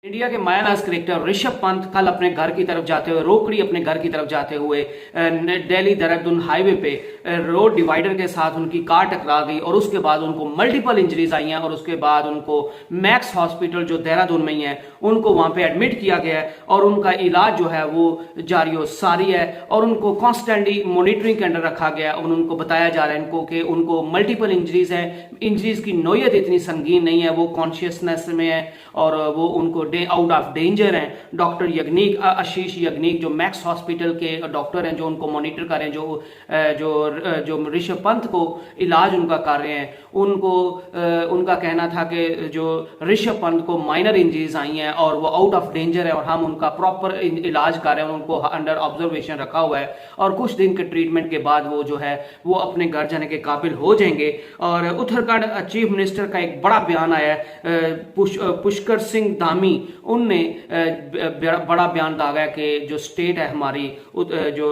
India के मायानाज cricketer Rishabh Pant कल अपने घर की तरफ जाते हुए रोकड़ी अपने घर की तरफ जाते हुए दिल्ली देहरादून हाईवे पे रोड डिवाइडर के साथ उनकी कार टकरा गई और उसके बाद उनको मल्टीपल इंजरीज आई हैं और उसके बाद उनको मैक्स हॉस्पिटल जो देहरादून में ही है उनको वहां पे एडमिट किया गया है और उनका इलाज जो है वो जारी और सारी है और उनको कॉन्स्टेंटली मॉनिटरिंग के अंडर रखा गया और उनको बताया जा रहा है इनको कि उनको मल्टीपल इंजरीज है। इंजरीज की नोयत इतनी संगीन नहीं है, वो कॉन्शियसनेस में है और वो उनको आउट ऑफ डेंजर हैं। डॉक्टर यज्ञनिक आशीष यज्ञनिक जो मैक्स हॉस्पिटल के डॉक्टर हैं जो उनको मॉनिटर कर रहे हैं, जो ऋषभ पंत को इलाज उनका कर रहे हैं, उनको उनका कहना था कि जो ऋषभ पंत को माइनर इंजरीज आई हैं और वो आउट ऑफ डेंजर है और हम उनका प्रॉपर इलाज कर रहे हैं, उनको अंडर ऑब्जर्वेशन रखा हुआ है और कुछ दिन के ट्रीटमेंट के बाद वो जो है वो अपने घर जाने के काबिल हो जाएंगे। और उत्तराखंड चीफ मिनिस्टर का एक बड़ा बयान आया है, पुष्कर सिंह धामी उनने बड़ा बयान दागा कि जो स्टेट है हमारी जो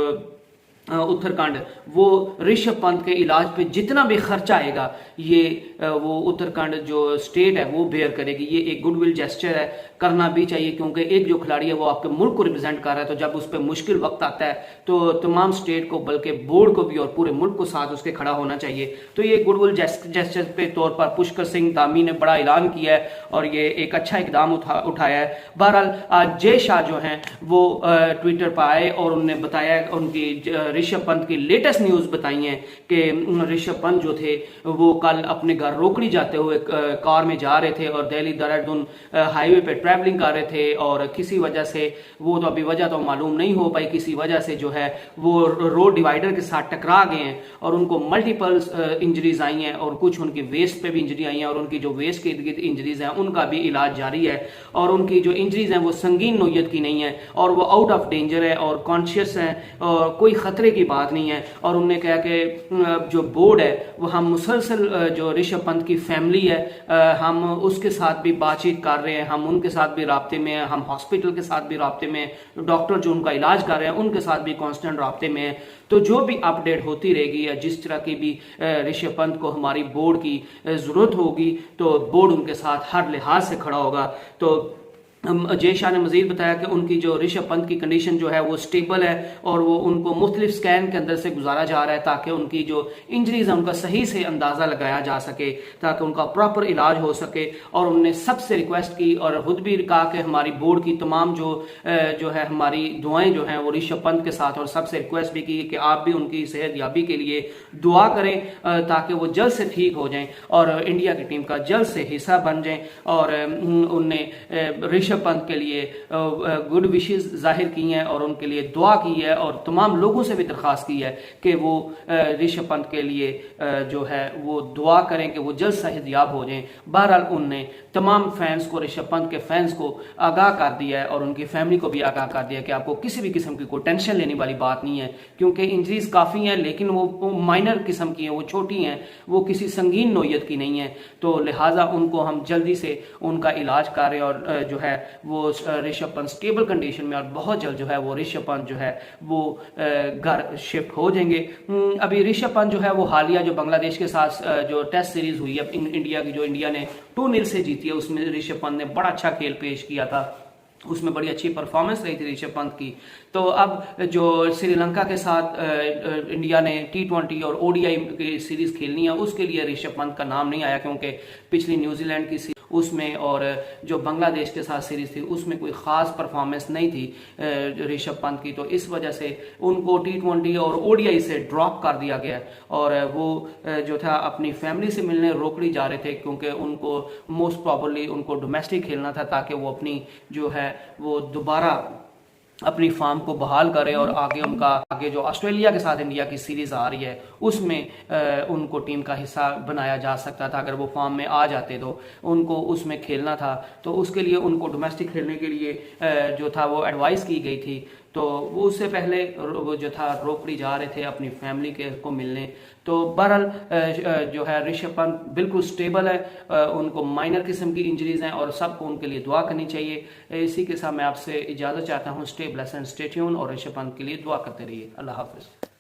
उत्तराखंड वो ऋषभ पंत के इलाज पे जितना भी खर्चा आएगा ये वो उत्तराखंड जो स्टेट है वो बेयर करेगी। ये एक गुडविल जेस्चर है, करना भी चाहिए क्योंकि एक जो खिलाड़ी है वो आपके मुल्क को रिप्रेजेंट कर रहा है, तो जब उस पर मुश्किल वक्त आता है तो तमाम स्टेट को बल्कि बोर्ड को भी और पूरे मुल्क को साथ उसके खड़ा होना चाहिए। तो ये गुडविल जेस्चर पे तौर पर पुष्कर सिंह धामी ने बड़ा ऐलान किया है और ये एक अच्छा इकदाम उठाया है। बहरहाल आज जय शाह जो हैं वो ट्विटर पर आए और उन्होंने बताया उनकी ऋषभ पंत की लेटेस्ट न्यूज बताई है कि ऋषभ पंत जो थे वो कल अपने घर रोकड़ी जाते हुए कार में जा रहे थे और दिल्ली देहरादून हाईवे पे ट्रैवलिंग कर रहे थे और किसी वजह से वो तो अभी वजह तो मालूम नहीं हो पाई, किसी वजह से जो है वो रोड डिवाइडर के साथ टकरा गए हैं और उनको मल्टीपल इंजरीज आई हैं और कुछ उनकी वेस्ट पे भी इंजरी आई हैं और उनकी जो वेस्ट के इर्द गिर्द इंजरीज हैं उनका भी इलाज जारी है और उनकी जो इंजरीज हैं वो संगीन नोयत की नहीं है और वो आउट ऑफ डेंजर है और कॉन्शियस है और कोई खतरे की बात नहीं है। और उन्होंने कहा कि जो बोर्ड है वो हम मुसलसल जो ऋषभ पंत की फैमिली है हम उसके साथ भी बातचीत कर रहे हैं, हम उनके साथ भी राब्ते में हैं, हम हॉस्पिटल के साथ भी राब्ते में हैं, डॉक्टर जो उनका इलाज कर रहे हैं उनके साथ भी कांस्टेंट राब्ते में है। तो जो भी अपडेट होती रहेगी या जिस तरह की भी ऋषभ पंत को हमारी बोर्ड की जरूरत होगी तो बोर्ड उनके साथ हर लिहाज से खड़ा होगा। तो जय शाह ने मजीद बताया कि उनकी जो ऋषभ पंत की कंडीशन जो है वो स्टेबल है और वो उनको मुख्तलिफ स्कैन के अंदर से गुजारा जा रहा है ताकि उनकी जो इंजरीज है उनका सही से अंदाजा लगाया जा सके ताकि उनका प्रॉपर इलाज हो सके। और उन्होंने सबसे रिक्वेस्ट की और खुद भी कहा कि हमारी बोर्ड की तमाम जो है हमारी दुआएं जो हैं वो ऋषभ पंत के साथ, और सबसे रिक्वेस्ट भी की कि आप भी उनकी सेहत याबी के लिए दुआ करें ताकि वो जल्द से ठीक हो जाएं और इंडिया की टीम का जल्द से हिस्सा बन जाएं। और उनने ऋषभ पंत के लिए गुड विशेस जाहिर की हैं और उनके लिए दुआ की है और तमाम लोगों से भी दरख्वास्त की है कि वो ऋषभ पंत के लिए जो है वो दुआ करें कि वो जल्द सेहतयाब हो जाएं। बहरहाल उनने तमाम फैंस को, ऋषभ पंत के फैंस को आगाह कर दिया है और उनकी फैमिली को भी आगाह कर दिया कि आपको किसी भी किस्म की कोई टेंशन लेने वाली बात नहीं है क्योंकि इंजरीज काफ़ी हैं लेकिन वो माइनर किस्म की हैं, वो छोटी हैं, वो किसी संगीन नोयत की नहीं है। तो लिहाजा उनको हम जल्दी से उनका इलाज कर रहे हैं और जो है वो ऋषभ पंत स्टेबल कंडीशन में और बहुत जल्द जो है वो ऋषभ पंत जो है वो घर शिफ्ट हो जाएंगे। अभी ऋषभ पंत जो है वो हालिया जो बांग्लादेश के साथ जो टेस्ट सीरीज हुई है इंडिया की, जो इंडिया ने 2-0 से जीती है, उसमें ऋषभ पंत ने बड़ा अच्छा खेल पेश किया था, उसमें बड़ी अच्छी परफॉर्मेंस रही थी ऋषभ पंत की। तो अब जो श्रीलंका के साथ इंडिया ने T20 और ODI की सीरीज खेलनी है उसके लिए ऋषभ पंत का नाम नहीं आया क्योंकि पिछली न्यूजीलैंड की उसमें और जो बांग्लादेश के साथ सीरीज थी उसमें कोई ख़ास परफॉर्मेंस नहीं थी ऋषभ पंत की, तो इस वजह से उनको T20 और ODI से ड्रॉप कर दिया गया और वो जो था अपनी फैमिली से मिलने रोकड़ी जा रहे थे क्योंकि उनको मोस्ट प्रॉबली उनको डोमेस्टिक खेलना था ताकि वो अपनी जो है वो दोबारा अपनी फार्म को बहाल करें और आगे जो ऑस्ट्रेलिया के साथ इंडिया की सीरीज आ रही है उसमें उनको टीम का हिस्सा बनाया जा सकता था। अगर वो फार्म में आ जाते तो उनको उसमें खेलना था, तो उसके लिए उनको डोमेस्टिक खेलने के लिए जो था वो एडवाइस की गई थी। तो वो उससे पहले वो जो था रोकड़ी जा रहे थे अपनी फैमिली के को मिलने। तो बहरहाल जो है ऋषभ पंत बिल्कुल स्टेबल है, उनको माइनर किस्म की इंजरीज हैं और सबको उनके लिए दुआ करनी चाहिए। इसी के साथ मैं आपसे इजाज़त चाहता हूँ। Stay blessed and stay tuned और ऋषभ पंत के लिए दुआ करते रहिए। अल्लाह हाफिज़।